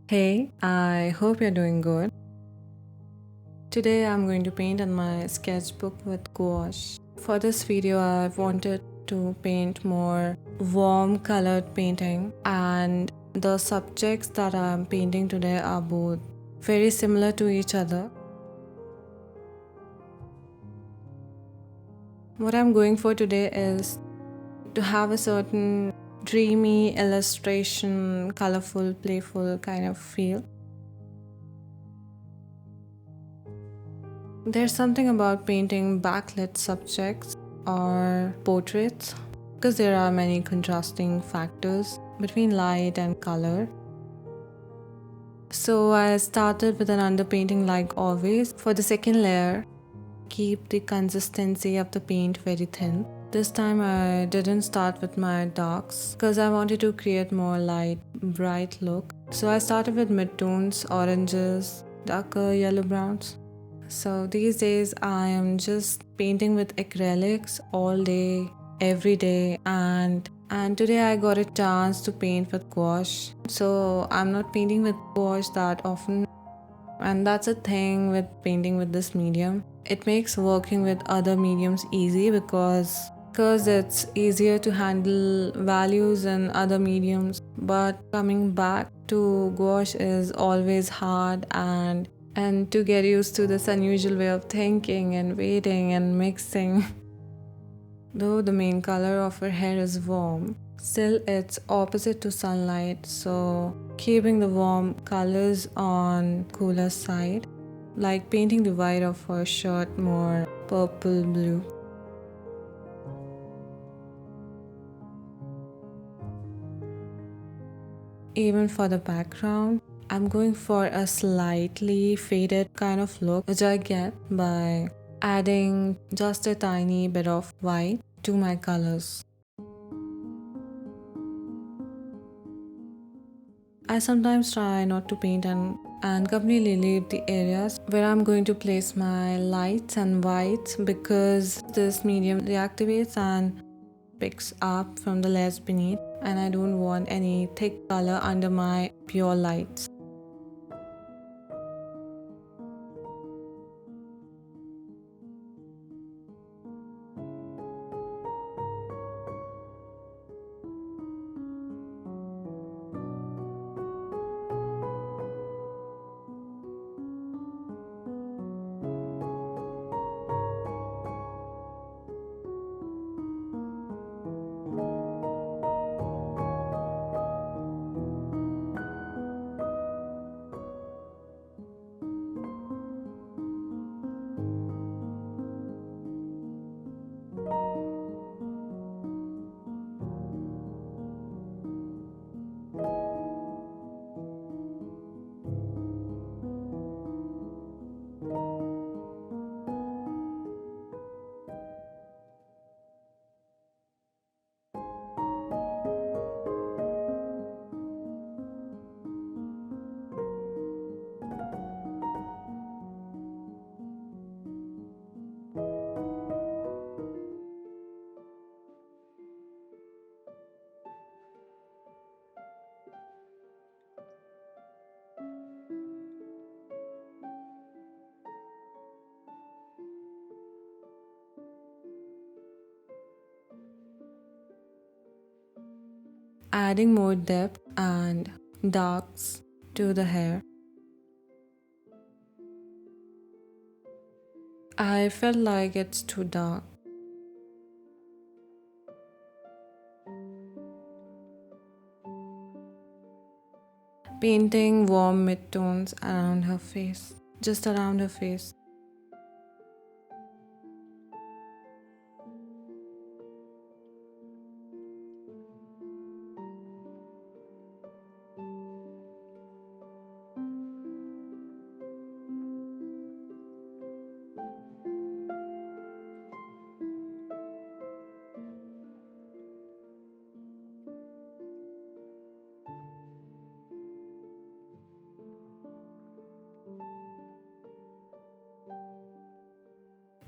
Hey, I hope you're doing good. Today I'm going to paint on my sketchbook with gouache. For this video, I've wanted to paint more warm colored painting, and the subjects that I'm painting today are both very similar to each other. What I'm going for today is to have a certain dreamy illustration, colorful, playful kind of feel. There's something about painting backlit subjects or portraits because there are many contrasting factors between light and color. So I started with an underpainting like always. For the second layer, keep the consistency of the paint very thin. This time I didn't start with my darks because I wanted to create more light, bright look. So I started with midtones, oranges, darker yellow browns. So these days I am just painting with acrylics all day, every day, and today I got a chance to paint with gouache. So I'm not painting with gouache that often, and that's a thing with painting with this medium. It makes working with other mediums easy because it's easier to handle values in other mediums, but coming back to gouache is always hard, and to get used to this unusual way of thinking and waiting and mixing. Though the main color of her hair is warm, still it's opposite to sunlight, so keeping the warm colors on cooler side, like painting the white of her shirt more purple blue. Even for the background, I'm going for a slightly faded kind of look, which I get by adding just a tiny bit of white to my colors. I sometimes try not to paint and completely leave the areas where I'm going to place my lights and whites because this medium reactivates and picks up from the layers beneath, and I don't want any thick color under my pure lights. Adding more depth and darks to the hair. I felt like it's too dark. Painting warm midtones around her face, just around her face.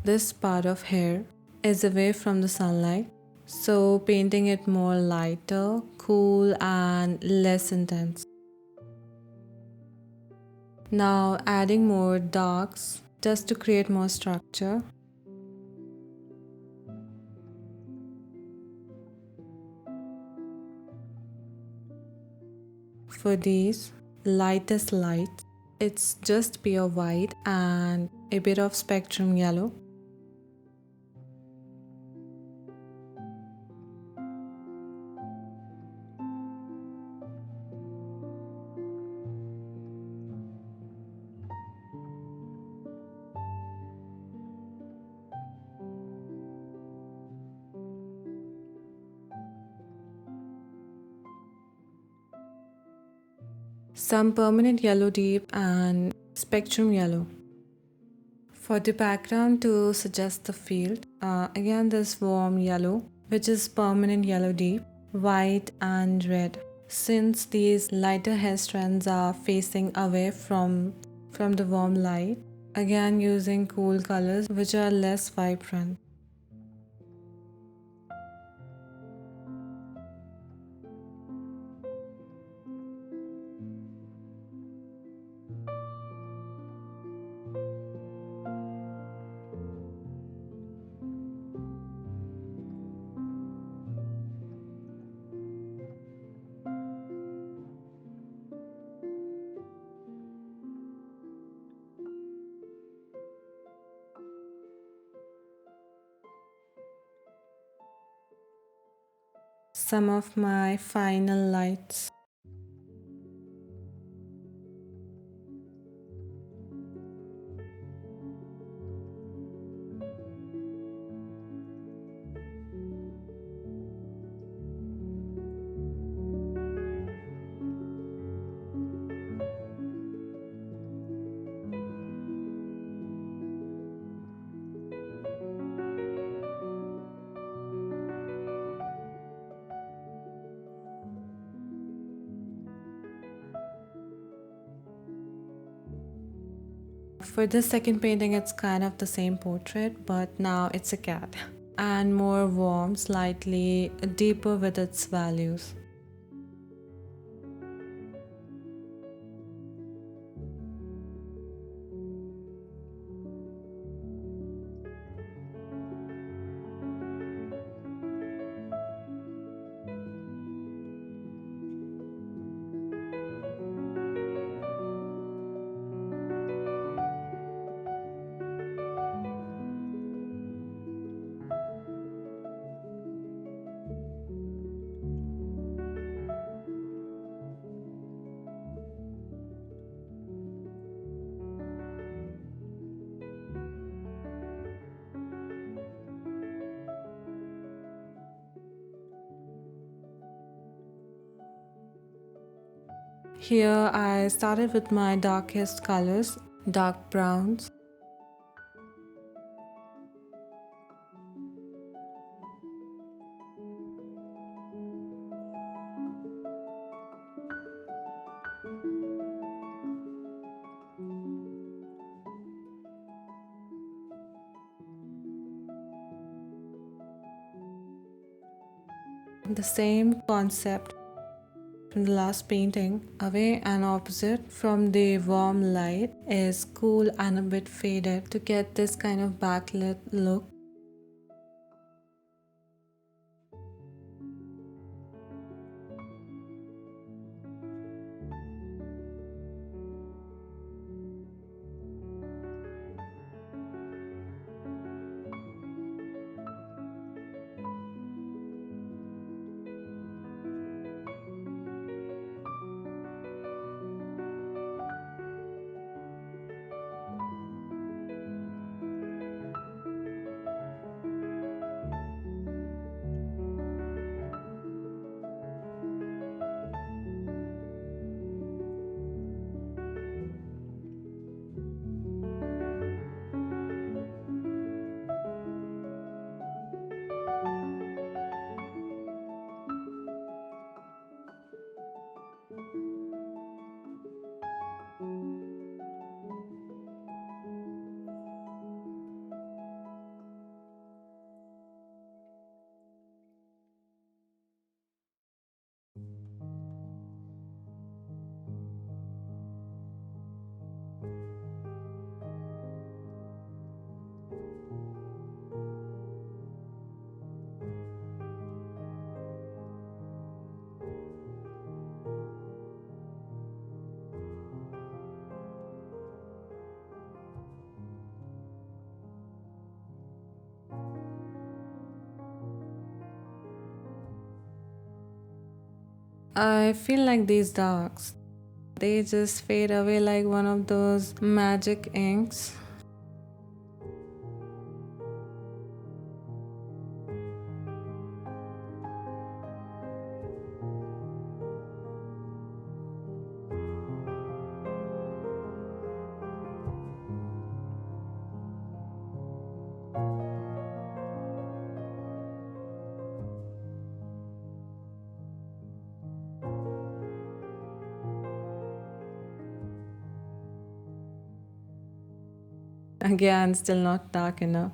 This part of hair is away from the sunlight, so painting it more lighter, cool, and less intense. Now adding more darks just to create more structure. For these lightest lights, it's just pure white and a bit of spectrum yellow. Some permanent yellow deep and spectrum yellow. For the background to suggest the field, again this warm yellow, which is permanent yellow deep, white and red. Since these lighter hair strands are facing away from the warm light, again using cool colors which are less vibrant. Some of my final lights. For this second painting, it's kind of the same portrait, but now it's a cat. And more warm, slightly deeper with its values. Here I started with my darkest colors, dark browns. The same concept from the last painting, away and opposite from the warm light, is cool and a bit faded to get this kind of backlit look. I feel like these darks, they just fade away like one of those magic inks. Again, still not dark enough.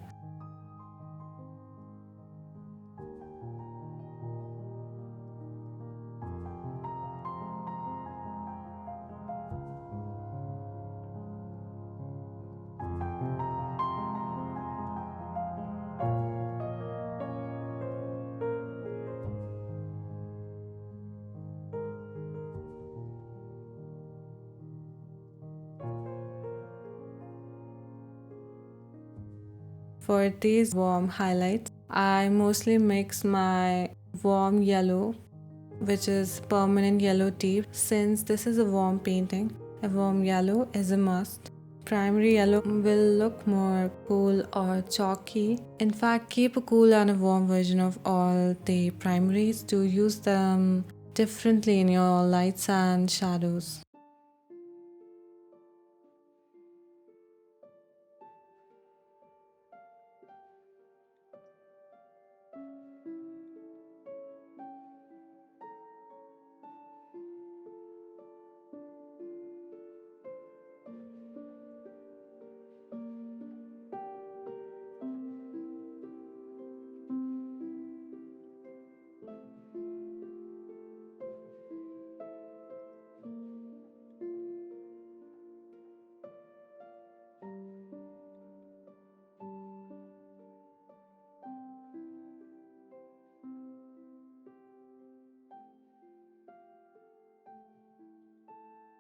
For these warm highlights, I mostly mix my warm yellow, which is permanent yellow deep. Since this is a warm painting, a warm yellow is a must. Primary yellow will look more cool or chalky. In fact, keep a cool and a warm version of all the primaries to use them differently in your lights and shadows.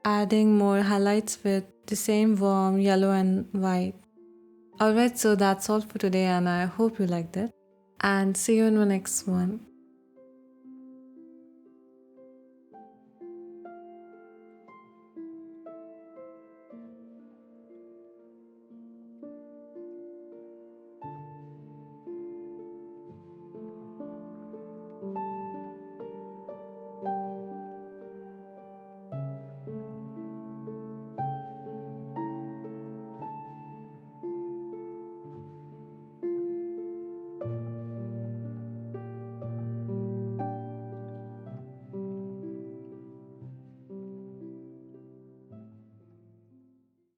Adding more highlights with the same warm yellow and white. Alright, so that's all for today, and I hope you liked it. And see you in the next one.